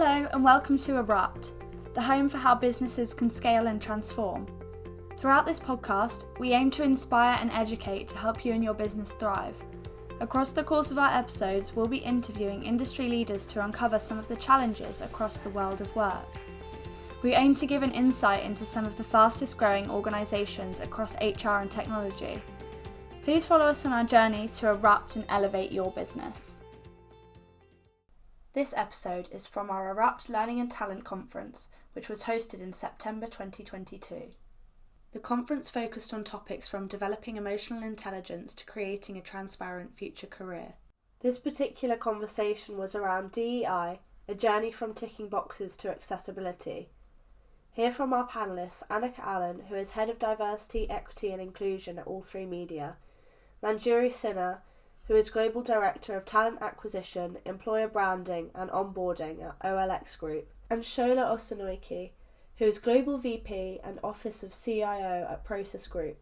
Hello and welcome to ERUPT, the home for how businesses can scale and transform. Throughout this podcast, we aim to inspire and educate to help you and your business thrive. Across the course of our episodes, we'll be interviewing industry leaders to uncover some of the challenges across the world of work. We aim to give an insight into some of the fastest growing organisations across HR and technology. Please follow us on our journey to ERUPT and elevate your business. This episode is from our ERUPT Learning and Talent Conference, which was hosted in September 2022. The conference focused on topics from developing emotional intelligence to creating a transparent future career. This particular conversation was around DEI, a journey from ticking boxes to accessibility. Hear from our panellists Annika Allen, who is Head of Diversity, Equity and Inclusion at All3Media, Manjuri Sinha, who is Global Director of Talent Acquisition, Employer Branding and Onboarding at Prosus Group, and Sola Osinoiki, who is Global VP and Office of CIO at Prosus Group.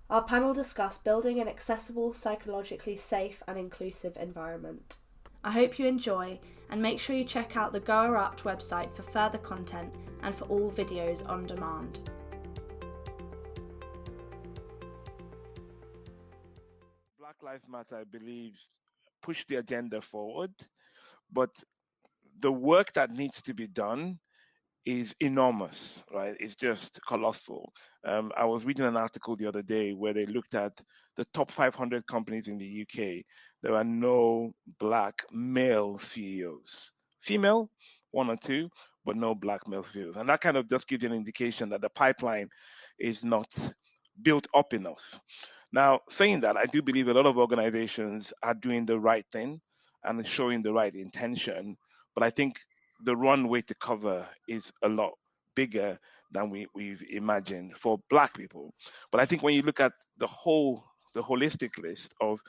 Our panel discussed building an accessible, psychologically safe and inclusive environment. I hope you enjoy, and make sure you check out the Go ERUPT website for further content and for all videos on demand. Black Lives Matter, I believe, push the agenda forward, but the work that needs to be done is enormous, right? It's just colossal. I was reading an article the other day where they looked at the top 500 companies in the UK. There are no black male CEOs. Female, one or two, but no black male CEOs. And that kind of just gives you an indication that the pipeline is not built up enough. Now, saying that, I do believe a lot of organizations are doing the right thing and showing the right intention, but I think the runway to cover is a lot bigger than we've imagined for Black people. But I think when you look at the holistic list of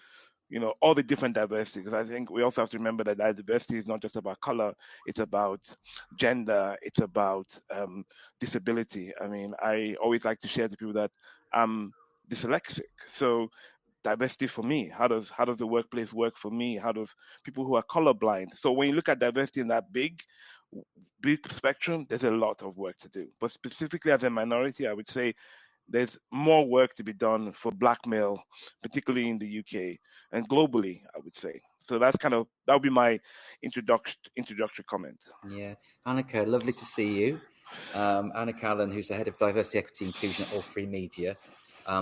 all the different diversity, because I think we also have to remember that diversity is not just about color, it's about gender, it's about disability. I mean, I always like to share to people that I'm dyslexic, so diversity for me, how does the workplace work for me, how does people who are colorblind. So when you look at diversity in that big spectrum, there's a lot of work to do. But specifically as a minority, I would say there's more work to be done for Black male, particularly in the UK and globally, I would say. So that would be my introductory comment. Yeah, Annika, lovely to see you. Annika Allen, who's the Head of Diversity, Equity, Inclusion at All3Media.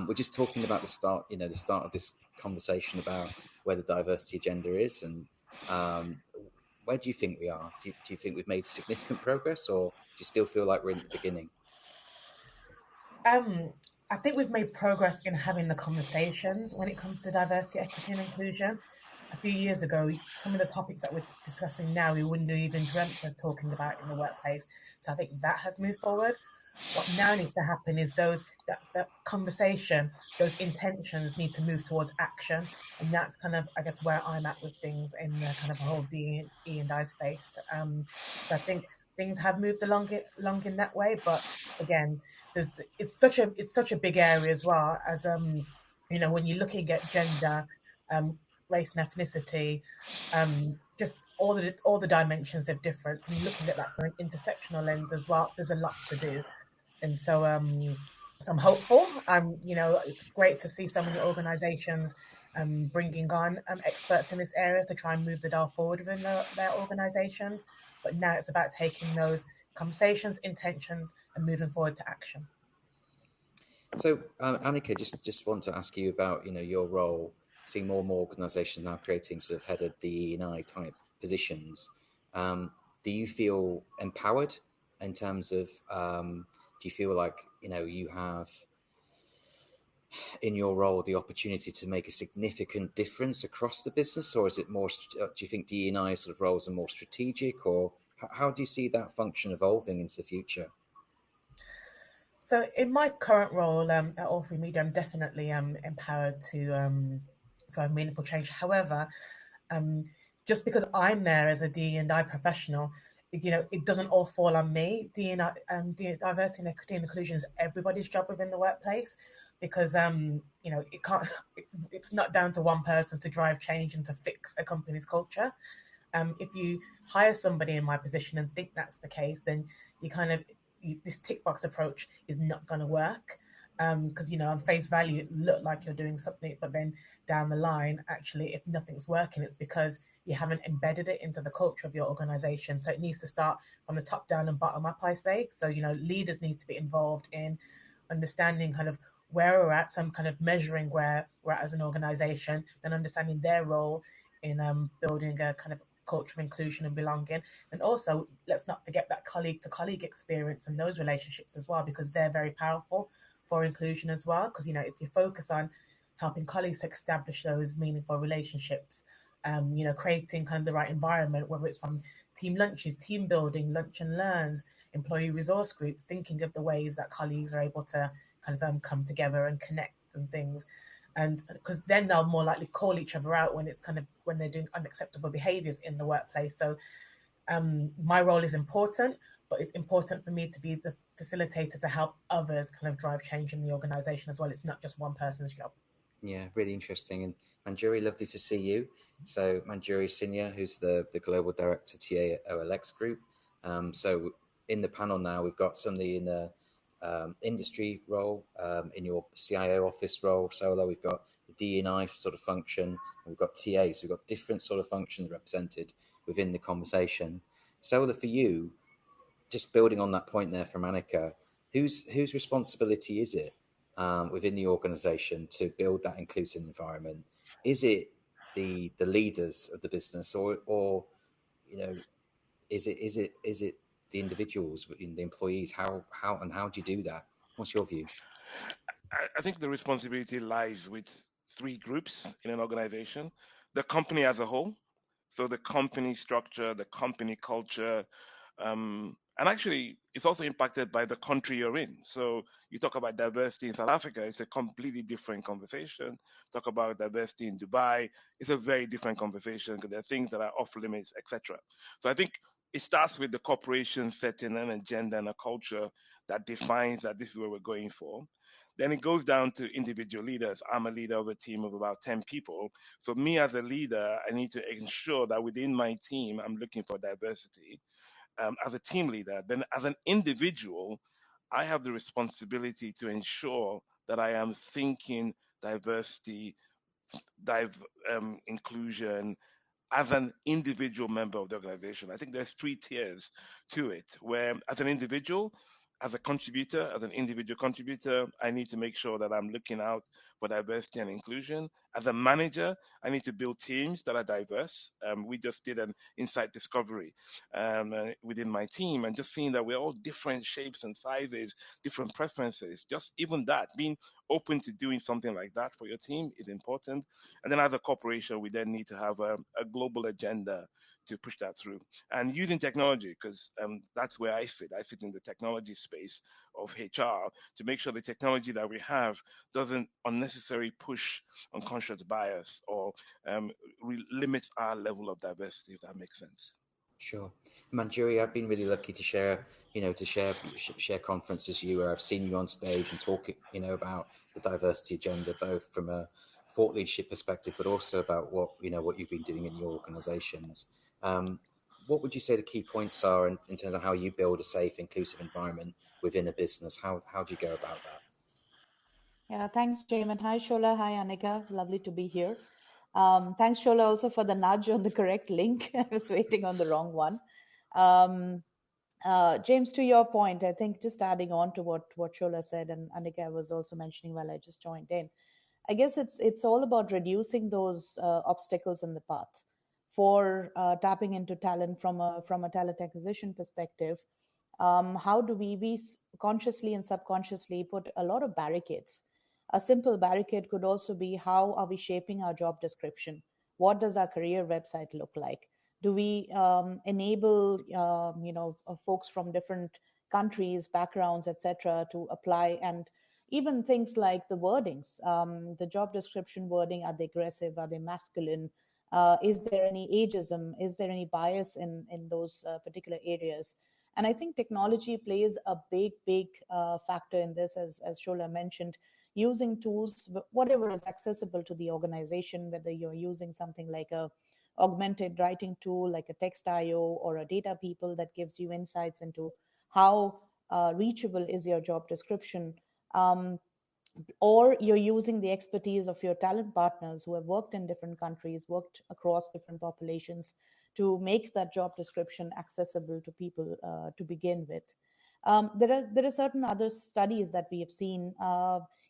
We're just talking about the start of this conversation about where the diversity agenda is, and where do you think we are? Do you think we've made significant progress, or do you still feel like we're in the beginning? I think we've made progress in having the conversations when it comes to diversity, equity and inclusion. A few years ago, some of the topics that we're discussing now, we wouldn't have even dreamt of talking about in the workplace. So I think that has moved forward. What now needs to happen is that conversation, those intentions need to move towards action. And that's kind of, I guess, where I'm at with things in the kind of whole DE&I space. So I think things have moved along in that way. But again, it's such a big area as well, as when you're looking at gender, race and ethnicity, just all the dimensions of difference, and looking at that from an intersectional lens as well. There's a lot to do, and so I'm hopeful. It's great to see so many organisations bringing on experts in this area to try and move the dial forward within their organisations. But now it's about taking those conversations, intentions, and moving forward to action. So, Annika, just want to ask you about your role. Seeing more and more organisations now creating sort of head of DE&I type positions. Do you feel empowered in terms of? Do you feel like you have in your role the opportunity to make a significant difference across the business, or is it more? Do you think DE&I sort of roles are more strategic, or how do you see that function evolving into the future? So, in my current role at All3Media, I'm definitely empowered to drive meaningful change. However, just because I'm there as a D&I professional, it doesn't all fall on me. D&I, diversity and equity and inclusion is everybody's job within the workplace, because it's not down to one person to drive change and to fix a company's culture. If you hire somebody in my position and think that's the case, then this tick box approach is not going to work. Because on face value, it look like you're doing something, but then down the line, actually, if nothing's working, it's because you haven't embedded it into the culture of your organization. So it needs to start from the top down and bottom up, I say. So leaders need to be involved in understanding kind of where we're at, some kind of measuring where we're at as an organization, then understanding their role in building a kind of culture of inclusion and belonging. And also, let's not forget that colleague to colleague experience and those relationships as well, because they're very powerful for inclusion as well. Because if you focus on helping colleagues to establish those meaningful relationships, creating kind of the right environment, whether it's from team lunches, team building, lunch and learns, employee resource groups, thinking of the ways that colleagues are able to kind of come together and connect and things. And because then they'll more likely call each other out when they're doing unacceptable behaviors in the workplace. So my role is important, but it's important for me to be the facilitator to help others kind of drive change in the organization as well. It's not just one person's job. Yeah, really interesting. And Manjuri, lovely to see you. So Manjuri Sinha, who's the Global Director TA at OLX Group. So in the panel now, we've got somebody in the industry role, in your CIO office role, Sola. We've got the DEI sort of function, and we've got TA. So we've got different sort of functions represented within the conversation. Sola, for you, just building on that point there from Annika, whose responsibility is it within the organization to build that inclusive environment? Is it the leaders of the business, or is it the individuals, the employees? How do you do that? What's your view? I think the responsibility lies with three groups in an organization: the company as a whole, so the company structure, the company culture, and actually it's also impacted by the country you're in. So you talk about diversity in South Africa, it's a completely different conversation. Talk about diversity in Dubai, it's a very different conversation because there are things that are off limits, etc. So I think it starts with the corporation setting an agenda and a culture that defines that this is where we're going for. Then it goes down to individual leaders. I'm a leader of a team of about 10 people. So me as a leader, I need to ensure that within my team, I'm looking for diversity. As a team leader, then as an individual, I have the responsibility to ensure that I am thinking diversity, inclusion, as an individual member of the organization. I think there's three tiers to it, where as an individual, as a contributor, as an individual contributor, I need to make sure that I'm looking out for diversity and inclusion. As a manager, I need to build teams that are diverse. We just did an insight discovery within my team, and just seeing that we're all different shapes and sizes, different preferences. Just even that, being open to doing something like that for your team is important. And then as a corporation, we then need to have a global agenda to push that through. And using technology, because that's where I sit. I sit in the technology space of HR to make sure the technology that we have doesn't unnecessarily push unconscious bias or limits our level of diversity, if that makes sense. Sure. Manjuri, I've been really lucky to share conferences you where I've seen you on stage and talk, about the diversity agenda, both from a thought leadership perspective, but also about what you've been doing in your organizations. What would you say the key points are in terms of how you build a safe, inclusive environment within a business? How do you go about that? Yeah, thanks, Jamin. Hi, Shola. Hi, Annika. Lovely to be here. Thanks, Shola, also for the nudge on the correct link. I was waiting on the wrong one. James, to your point, I think just adding on to what Shola said, and Annika was also mentioning while I just joined in, I guess it's all about reducing those obstacles in the path for tapping into talent from a talent acquisition perspective. How do we consciously and subconsciously put a lot of barricades? A simple barricade could also be, how are we shaping our job description? What does our career website look like? Do we enable folks from different countries, backgrounds, etc., to apply? And even things like the wordings, the job description wording, are they aggressive? Are they masculine? Is there any ageism? Is there any bias in those particular areas? And I think technology plays a big factor in this, as Shola mentioned, using tools, whatever is accessible to the organization, whether you're using something like a augmented writing tool like a text.io or a data people that gives you insights into how reachable is your job description. Or you're using the expertise of your talent partners who have worked in different countries, worked across different populations to make that job description accessible to people to begin with. There are certain other studies that we have seen.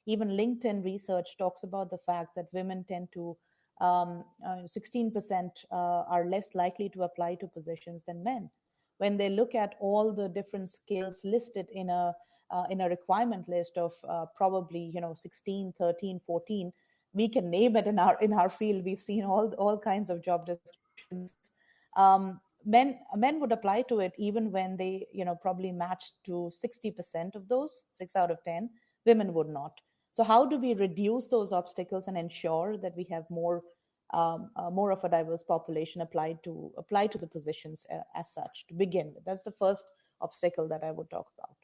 Even LinkedIn research talks about the fact that women tend to 16% are less likely to apply to positions than men. When they look at all the different skills listed in a requirement list of probably 16, 13, 14, we can name it in our field. We've seen all kinds of job descriptions. Men would apply to it even when they probably matched to 60% of those, 6 out of 10. Women would not. So how do we reduce those obstacles and ensure that we have more of a diverse population applied to the positions as such to begin with? That's the first obstacle that I would talk about.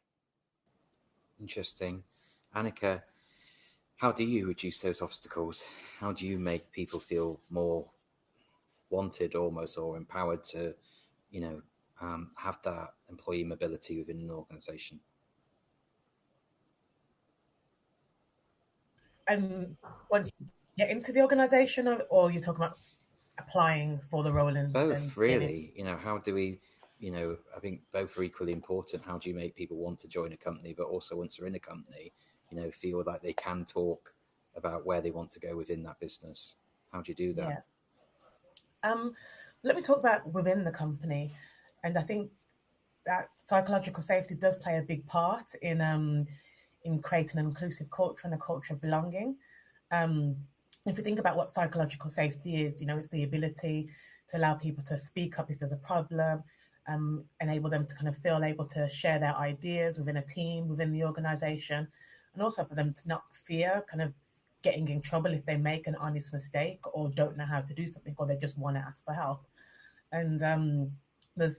Interesting. Annika, how do you reduce those obstacles? How do you make people feel more wanted almost, or empowered to, have that employee mobility within an organization? Once you get into the organization, or you're talking about applying for the role? Both, really. How do we, I think both are equally important. How do you make people want to join a company, but also once they're in a company, feel like they can talk about where they want to go within that business? How do you do that? Yeah. Let me talk about within the company. And I think that psychological safety does play a big part in creating an inclusive culture and a culture of belonging. If you think about what psychological safety is, it's the ability to allow people to speak up if there's a problem, enable them to kind of feel able to share their ideas within a team, within the organization, and also for them to not fear kind of getting in trouble if they make an honest mistake or don't know how to do something, or they just want to ask for help. And there's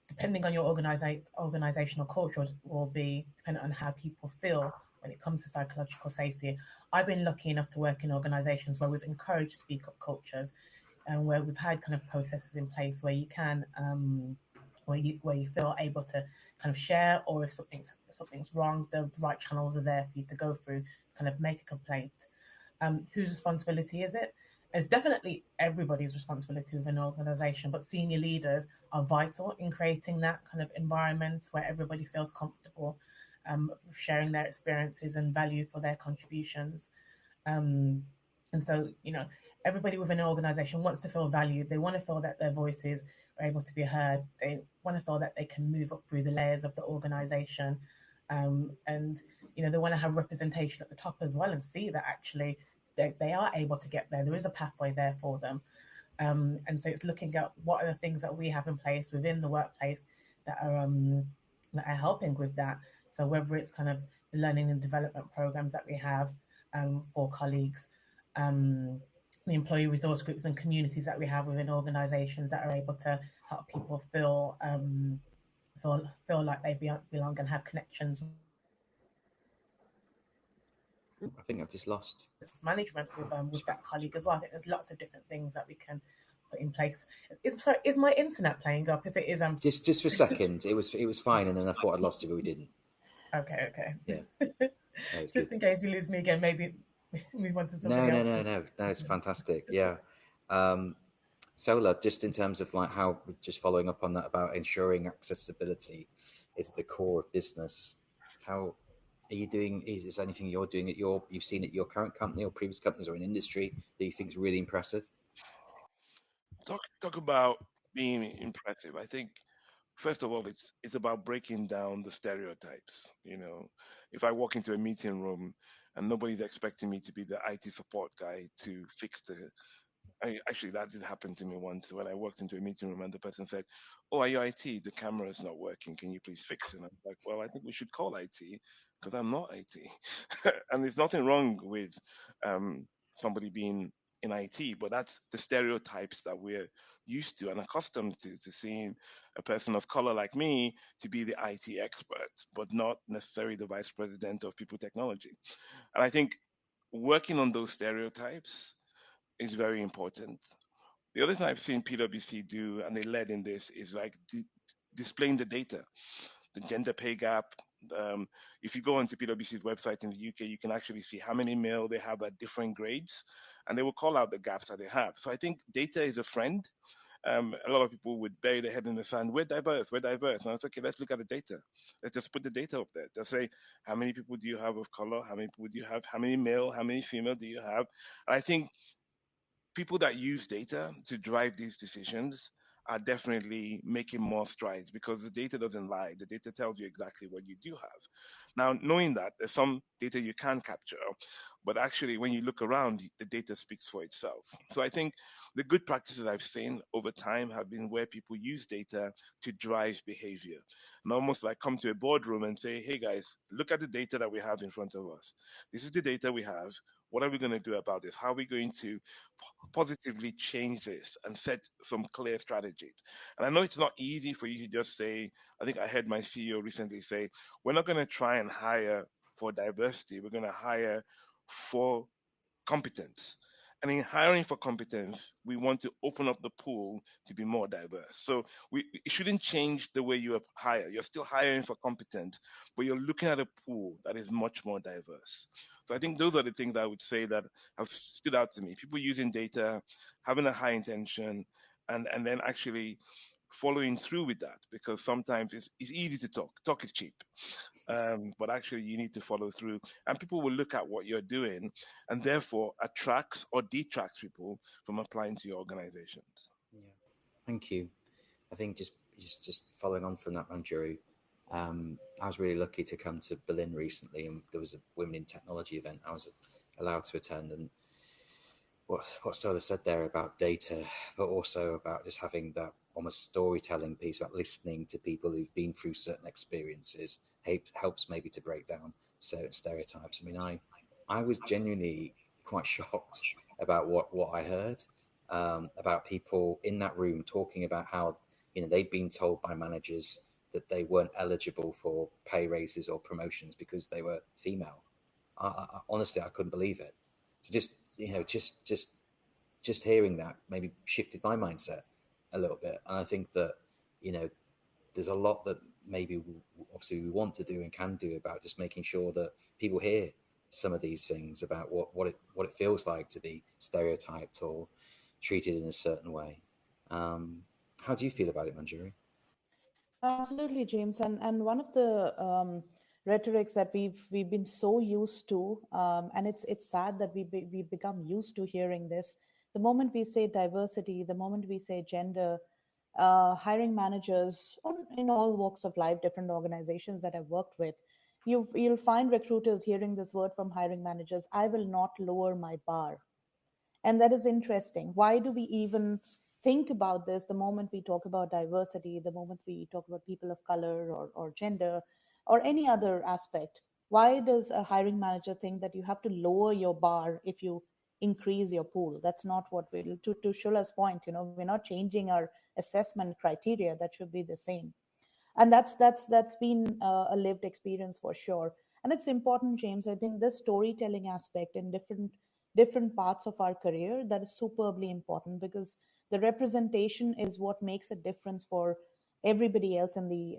depending on your organizational culture, will be dependent on how people feel when it comes to psychological safety. I've been lucky enough to work in organizations where we've encouraged speak up cultures, and where we've had kind of processes in place where you can where you feel able to kind of share, or if something's wrong, the right channels are there for you to go through, kind of make a complaint. Whose responsibility is it? It's definitely everybody's responsibility within an organization, but senior leaders are vital in creating that kind of environment where everybody feels comfortable sharing their experiences and value for their contributions. And so, everybody within an organization wants to feel valued. They want to feel that their voices are able to be heard. They want to feel that they can move up through the layers of the organization. And, they want to have representation at the top as well, and see that actually they are able to get there. There is a pathway there for them. And so it's looking at what are the things that we have in place within the workplace that are helping with that. So whether it's kind of the learning and development programs that we have for colleagues, the employee resource groups and communities that we have within organizations that are able to help people feel like they belong and have connections. I think I've just lost Management with that colleague as well. I think there's lots of different things that we can put in place. Is my internet playing up? If it is, I'm just for a second. It was fine, and then I thought I'd lost you, but we didn't. Okay. Yeah. Just in case you lose me again, maybe move on to something else. No, it's fantastic. Yeah. Sola, just in terms of like how, just following up on that about ensuring accessibility is the core of business. How are you doing? Is there anything you're doing you've seen at your current company or previous companies or in industry that you think is really impressive? Talk about being impressive. I think first of all, it's about breaking down the stereotypes. If I walk into a meeting room and nobody's expecting me to be the IT support guy to fix actually, that did happen to me once when I walked into a meeting room and the person said, "Oh, are you IT? The camera is not working. Can you please fix it?" And I'm like, "Well, I think we should call IT because I'm not IT." And there's nothing wrong with somebody being in IT, but that's the stereotypes that we're used to and accustomed to seeing a person of color like me to be the IT expert, but not necessarily the vice president of people technology. And I think working on those stereotypes is very important. The other thing I've seen PwC do, and they led in this, is like displaying the data, the gender pay gap. Um, if you go onto PwC's website in the UK, you can actually see how many male they have at different grades, and they will call out the gaps that they have. So I think data is a friend. A lot of people would bury their head in the sand. We're diverse. We're diverse. And I was okay. Let's look at the data. Let's just put the data up there. Just say, how many people do you have of color? How many people do you have? How many male? How many female do you have? And I think people that use data to drive these decisions are definitely making more strides because the data doesn't lie. The data tells you exactly what you do have. Now, knowing that there's some data you can capture, but actually when you look around, the data speaks for itself. So I think the good practices I've seen over time have been where people use data to drive behavior. And almost like come to a boardroom and say, hey guys, look at the data that we have in front of us. This is the data we have. What are we going to do about this? How are we going to positively change this and set some clear strategies? And I know it's not easy for you to just say, I think I heard my CEO recently say, we're not going to try and hire for diversity, we're going to hire for competence. And in hiring for competence, we want to open up the pool to be more diverse. So it shouldn't change the way you hire. You're still hiring for competence, but you're looking at a pool that is much more diverse. So I think those are the things I would say that have stood out to me. People using data, having a high intention, and then actually following through with that, because sometimes it's easy to talk. Talk is cheap. But actually you need to follow through, and people will look at what you're doing and therefore attracts or detracts people from applying to your organizations. Yeah, thank you. I think just following on from that, Manjuri, I was really lucky to come to Berlin recently, and there was a Women in Technology event I was allowed to attend, and what Sola said there about data, but also about just having that almost storytelling piece about listening to people who've been through certain experiences helps maybe to break down certain stereotypes. I mean, I was genuinely quite shocked about what I heard, about people in that room talking about how they'd been told by managers that they weren't eligible for pay raises or promotions because they were female. Honestly, I couldn't believe it. So just hearing that maybe shifted my mindset a little bit, and I think that there's a lot that maybe obviously we want to do and can do about just making sure that people hear some of these things about what it feels like to be stereotyped or treated in a certain way. How do you feel about it, Manjuri? Absolutely, James. And one of the rhetorics that we've been so used to, and it's sad that we become used to hearing this. The moment we say diversity, the moment we say gender, hiring managers in all walks of life, different organizations that I've worked with, you'll find recruiters hearing this word from hiring managers: I will not lower my bar. And that is interesting. Why do we even think about this the moment we talk about diversity, the moment we talk about people of color or gender or any other aspect? Why does a hiring manager think that you have to lower your bar if you increase your pool? That's not what we'll, to Shula's point, we're not changing our assessment criteria. That should be the same. And that's been a lived experience for sure. And it's important, James. I think this storytelling aspect in different parts of our career, that is superbly important, because the representation is what makes a difference for everybody else in the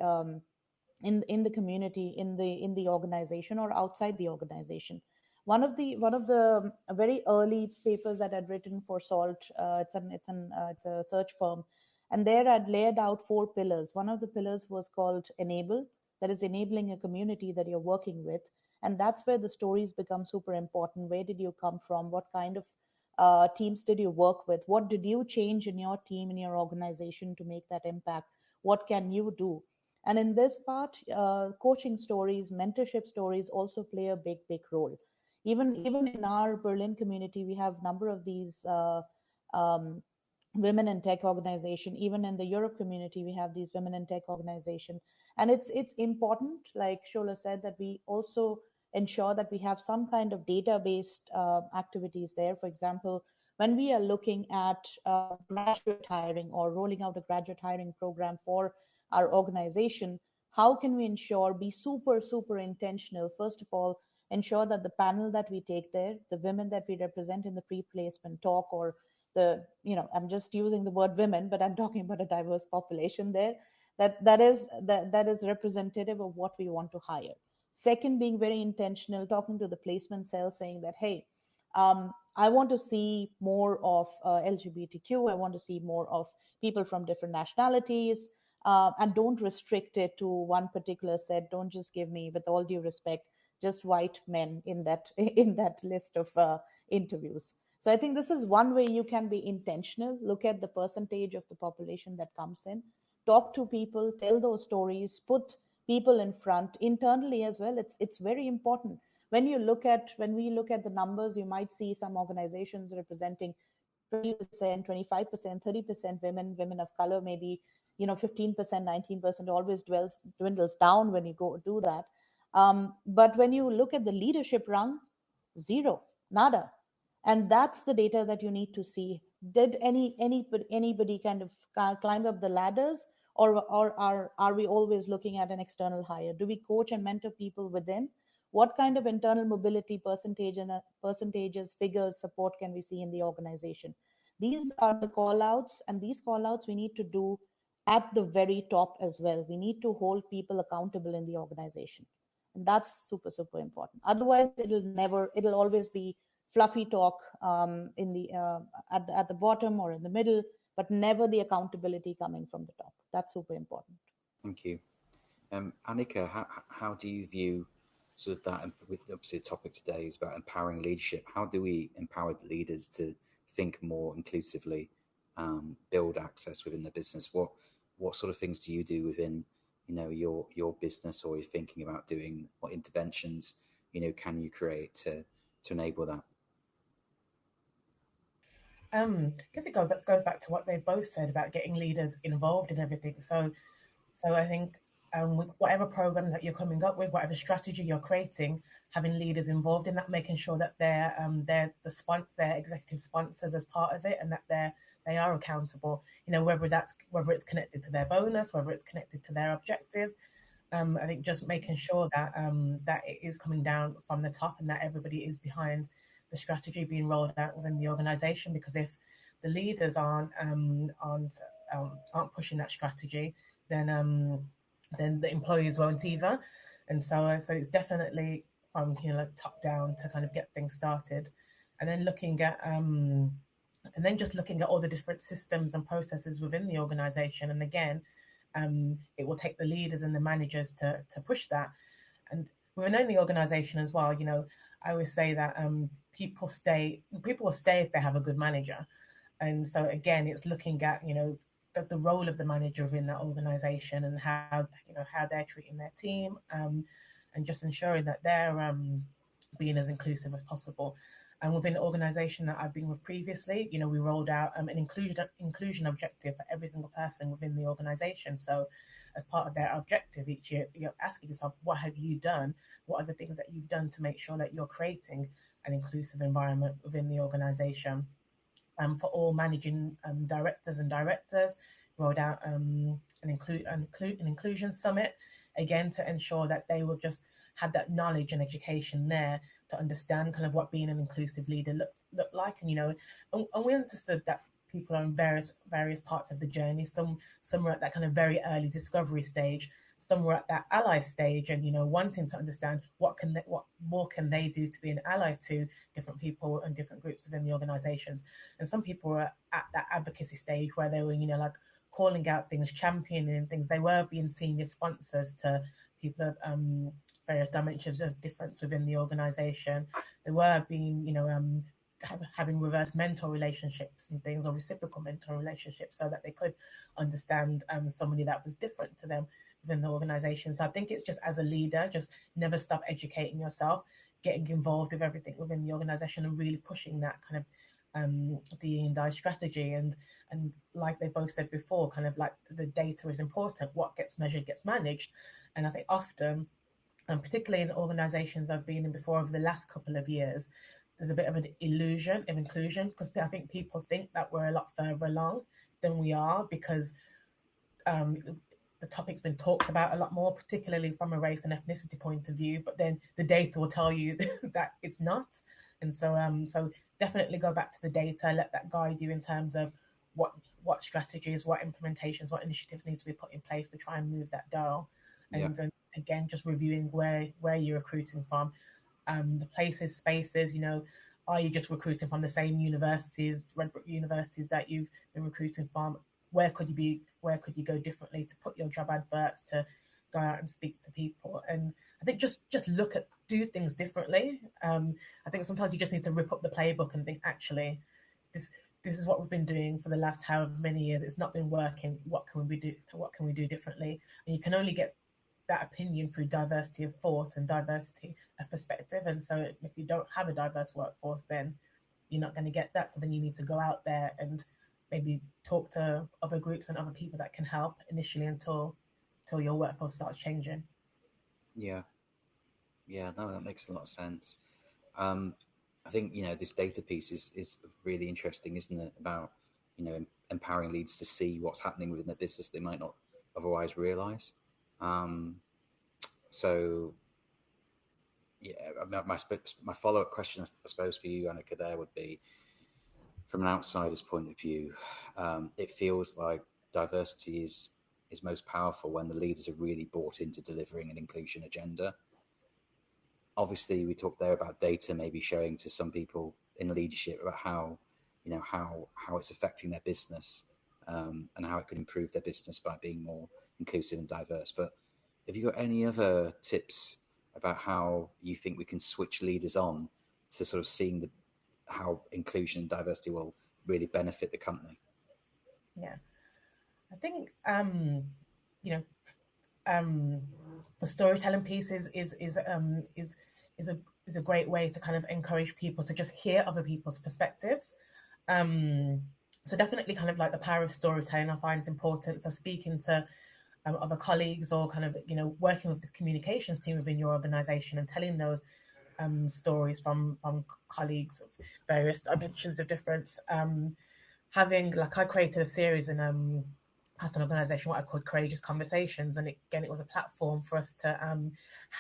in the community, in the organization or outside the organization. One of the very early papers that I'd written for Salt, it's a search firm, and there I'd laid out 4 pillars. One of the pillars was called enable, that is enabling a community that you're working with. And that's where the stories become super important. Where did you come from? What kind of teams did you work with? What did you change in your team, in your organization to make that impact? What can you do? And in this part, coaching stories, mentorship stories also play a big role. Even in our Berlin community, we have a number of these um, women in tech organization. Even in the Europe community, we have these women in tech organization. And it's important, like Shola said, that we also ensure that we have some kind of data-based activities there. For example, when we are looking at graduate hiring or rolling out a graduate hiring program for our organization, how can we ensure, be super intentional? First of all, ensure that the panel that we take there, the women that we represent in the pre-placement talk or I'm just using the word women, but I'm talking about a diverse population there, that is representative of what we want to hire. Second, being very intentional, talking to the placement cell, saying that, hey, I want to see more of LGBTQ. I want to see more of people from different nationalities, and don't restrict it to one particular set. Don't just give me, with all due respect, just white men in that in that list of interviews. So I think this is one way you can be intentional. Look at the percentage of the population that comes in, talk to people, tell those stories, put people in front internally as well. It's very important. When we look at the numbers, you might see some organizations representing 20%, 25%, 30% women of color, maybe 15%, 19%, always dwindles down when you go do that. But when you look at the leadership rung, zero, nada. And that's the data that you need to see. Did anybody kind of climb up the ladders, or are we always looking at an external hire? Do we coach and mentor people within? What kind of internal mobility percentages, figures, support can we see in the organization? These are the call outs, and these call outs we need to do at the very top as well. We need to hold people accountable in the organization. And that's super, super important. Otherwise, it'll always be fluffy talk at the bottom or in the middle, but never the accountability coming from the top. That's super important. Thank you. Annika, how do you view sort of that, with obviously the topic today is about empowering leadership. How do we empower leaders to think more inclusively, build access within the business? What sort of things do you do within your business, or you're thinking about doing? What interventions can you create to enable that? I guess it goes back to what they both said about getting leaders involved in everything. So I think with whatever program that you're coming up with, whatever strategy you're creating, having leaders involved in that, making sure that they're executive sponsors as part of it, and that they are accountable. Whether it's connected to their bonus, whether it's connected to their objective. I think just making sure that that it is coming down from the top, and that everybody is behind the strategy being rolled out within the organization. Because if the leaders aren't pushing that strategy, then the employees won't either. And so it's definitely from top down to kind of get things started, and then looking at all the different systems and processes within the organization. And again, it will take the leaders and the managers to push that. And within the organization as well, I always say that people will stay if they have a good manager. And so again, it's looking at the role of the manager within that organization, and how they're treating their team, and just ensuring that they're being as inclusive as possible. And within the organization that I've been with previously, we rolled out an inclusion objective for every single person within the organization. So as part of their objective each year, you're asking yourself, what have you done? What are the things that you've done to make sure that you're creating an inclusive environment within the organization? For all managing directors and directors, rolled out an inclusion summit, again, to ensure that they will just have that knowledge and education there to understand kind of what being an inclusive leader look like. And we understood that people are in various parts of the journey. Some were at that kind of very early discovery stage. Some were at that ally stage, and wanting to understand what more can they do to be an ally to different people and different groups within the organizations. And some people were at that advocacy stage where they were like calling out things, championing things. They were being senior sponsors to people of various dimensions of difference within the organization. They were being having reverse mentor relationships and things, or reciprocal mentor relationships, so that they could understand somebody that was different to them within the organization. So I think it's just, as a leader, just never stop educating yourself, getting involved with everything within the organization, and really pushing that kind of DEI strategy. And like they both said before, kind of like the data is important. What gets measured gets managed. And I think often, and particularly in organizations I've been in before over the last couple of years, there's a bit of an illusion of inclusion, because I think people think that we're a lot further along than we are, because the topic's been talked about a lot more, particularly from a race and ethnicity point of view, but then the data will tell you that it's not. And so definitely go back to the data, let that guide you in terms of what strategies, what implementations, what initiatives need to be put in place to try and move that dial. And again, just reviewing where you're recruiting from, the places, spaces, are you just recruiting from the same universities, Redbrook universities that you've been recruiting from? Where could you go differently to put your job adverts, to go out and speak to people? And I think just do things differently. I think sometimes you just need to rip up the playbook and think, actually, this is what we've been doing for the last however many years. It's not been working. What can we do differently? And you can only get that opinion through diversity of thought and diversity of perspective. And so if you don't have a diverse workforce, then you're not going to get that. So then you need to go out there and maybe talk to other groups and other people that can help initially until your workforce starts changing. Yeah, no, that makes a lot of sense. I think, this data piece is really interesting, isn't it? About, empowering leaders to see what's happening within their business they might not otherwise realize. So, yeah, my follow-up question, I suppose, for you, Annika, there would be, from an outsider's point of view, it feels like diversity is most powerful when the leaders are really bought into delivering an inclusion agenda. Obviously, we talked there about data maybe showing to some people in leadership about how it's affecting their business, and how it could improve their business by being more inclusive and diverse. But have you got any other tips about how you think we can switch leaders on to sort of seeing how inclusion and diversity will really benefit the company? Yeah, I think the storytelling piece is a great way to kind of encourage people to just hear other people's perspectives. So definitely kind of like the power of storytelling, I find it's important. So speaking to other colleagues, or kind of, working with the communications team within your organization and telling those stories from colleagues of various dimensions of difference. I created a series in past an organization, what I called Courageous Conversations. And it was a platform for us to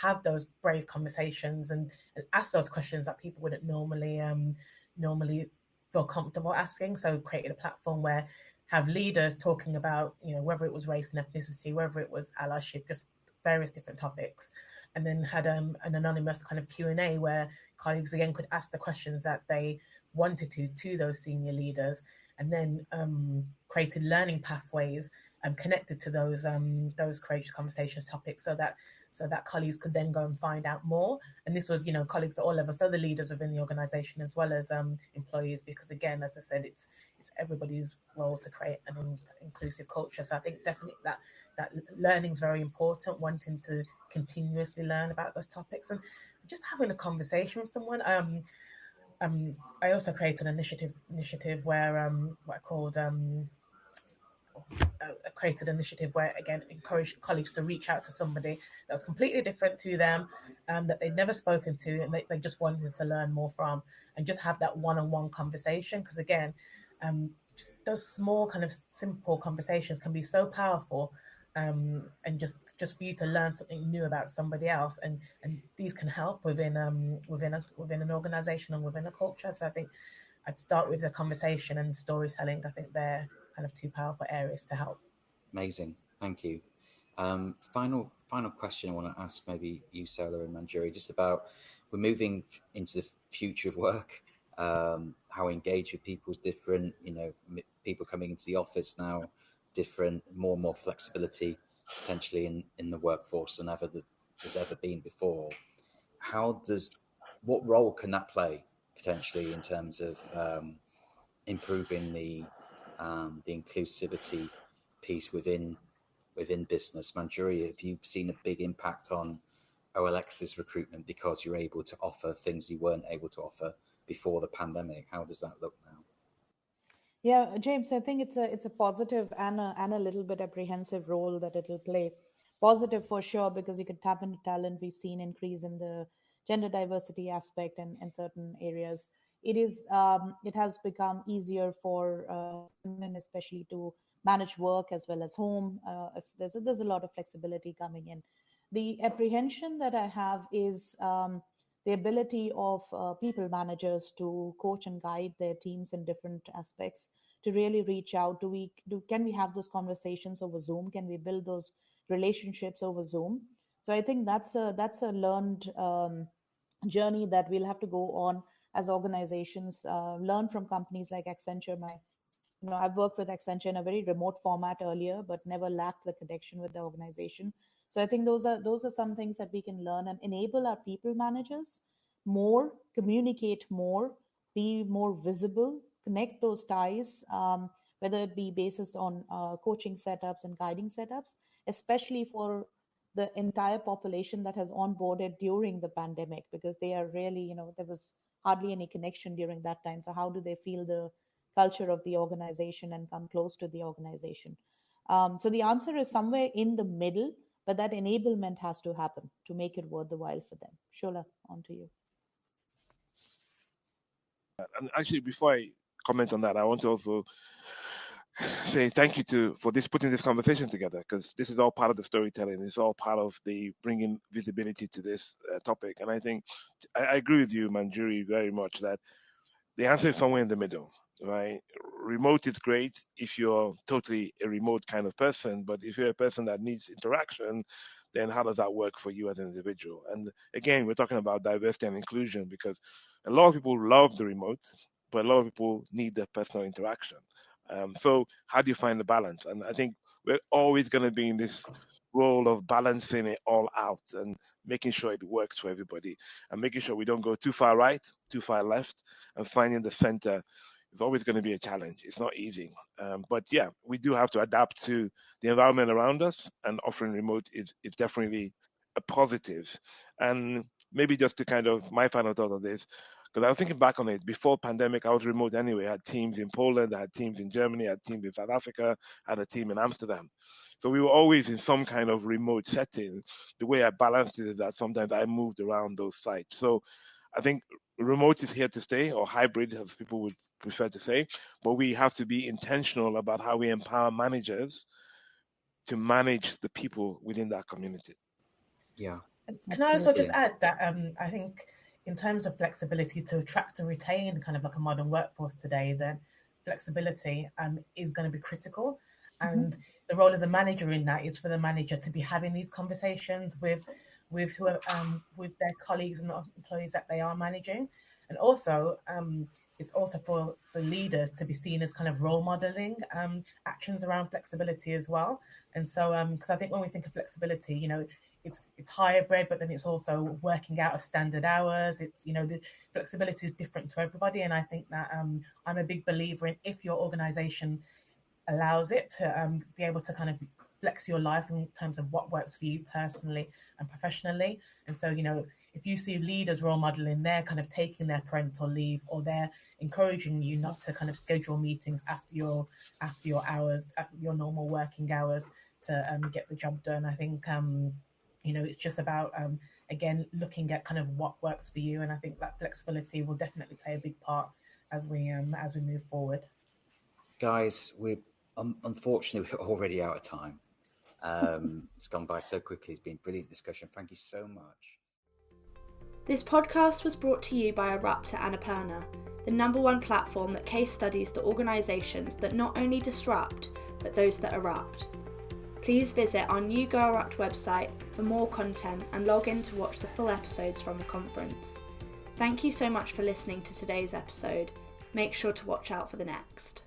have those brave conversations and ask those questions that people wouldn't normally feel comfortable asking. So created a platform where have leaders talking about, whether it was race and ethnicity, whether it was allyship, just various different topics. And then had an anonymous kind of Q&A where colleagues again could ask the questions that they wanted to those senior leaders, and then created learning pathways connected to those Courageous Conversations topics, so that colleagues could then go and find out more. And this was, colleagues at all levels, so the leaders within the organization as well as employees, because again, as I said, it's everybody's role to create an inclusive culture. So I think definitely that learning is very important, wanting to continuously learn about those topics and just having a conversation with someone. I also created an initiative where what I called created an initiative where, again, encouraged colleagues to reach out to somebody that was completely different to them, that they'd never spoken to, and they just wanted to learn more from, and just have that one-on-one conversation. Because again, just those small kind of simple conversations can be so powerful, and just for you to learn something new about somebody else, and these can help within an organization and within a culture. So I think I'd start with the conversation and storytelling. I think they're kind of two powerful areas to help. Amazing, thank you. Final question I want to ask, maybe you, Sola and Manjuri, just about, we're moving into the future of work. How we engage with people is different. People coming into the office now, different, more and more flexibility potentially in the workforce than there's ever been before. What role can that play potentially in terms of improving the inclusivity piece within business? Manjuri, have you seen a big impact on OLX's recruitment because you're able to offer things you weren't able to offer before the pandemic? How does that look now? Yeah, James, I think it's a positive and a little bit apprehensive role that it'll play. Positive for sure, because you can tap into talent. We've seen increase in the gender diversity aspect and certain areas. It has become easier for women, especially, to manage work as well as home. If there's a lot of flexibility coming in. The apprehension that I have is the ability of people managers to coach and guide their teams in different aspects, to really reach out. Can we have those conversations over Zoom? Can we build those relationships over Zoom? So I think that's a learned journey that we'll have to go on as organizations, learn from companies like Accenture. I've worked with Accenture in a very remote format earlier, but never lacked the connection with the organization. So I think those are some things that we can learn and enable our people managers more, communicate more, be more visible, connect those ties, whether it be basis on coaching setups and guiding setups, especially for the entire population that has onboarded during the pandemic, because they are really, there was hardly any connection during that time. So how do they feel the culture of the organization and come close to the organization? So the answer is somewhere in the middle, but that enablement has to happen to make it worth the while for them. Shola, on to you. And actually, before I comment on that, I want to also say thank you for putting this conversation together, because this is all part of the storytelling. It's all part of the bringing visibility to this topic. And I think I agree with you, Manjuri, very much that the answer is somewhere in the middle, right? Remote is great if you're totally a remote kind of person, but if you're a person that needs interaction, then how does that work for you as an individual? And again, we're talking about diversity and inclusion, because a lot of people love the remote, but a lot of people need the personal interaction. So how do you find the balance? And I think we're always going to be in this role of balancing it all out and making sure it works for everybody, and making sure we don't go too far right, too far left, and finding the center is always going to be a challenge. It's not easy. But yeah, we do have to adapt to the environment around us, and offering remote is definitely a positive. And maybe just to kind of my final thought on this, because I was thinking back on it, before pandemic, I was remote anyway. I had teams in Poland, I had teams in Germany, I had teams in South Africa, I had a team in Amsterdam. So we were always in some kind of remote setting. The way I balanced it is that sometimes I moved around those sites. So I think remote is here to stay, or hybrid, as people would prefer to say. But we have to be intentional about how we empower managers to manage the people within that community. Yeah. Can I also just add that I think in terms of flexibility to attract and retain kind of like a modern workforce today, then flexibility is going to be critical. And the role of the manager in that is for the manager to be having these conversations with their colleagues and the employees that they are managing. And also, it's also for the leaders to be seen as kind of role modeling actions around flexibility as well. And so, because I think when we think of flexibility, it's hybrid, but then it's also working out of standard hours. It's, the flexibility is different to everybody. And I think that I'm a big believer in, if your organization allows it, to be able to kind of flex your life in terms of what works for you personally and professionally. And so, if you see leaders role modeling, they're kind of taking their parental leave, or they're encouraging you not to kind of schedule meetings after your hours, after your normal working hours, to get the job done. I think it's just about again looking at kind of what works for you, and I think that flexibility will definitely play a big part as we move forward. Guys, we're unfortunately we're already out of time. It's gone by so quickly. It's been a brilliant discussion. Thank you so much. This podcast was brought to you by ERUPT at Annapurna, the #1 platform that case studies the organisations that not only disrupt, but those that erupt. Please visit our new Go ERUPT website for more content and log in to watch the full episodes from the conference. Thank you so much for listening to today's episode. Make sure to watch out for the next.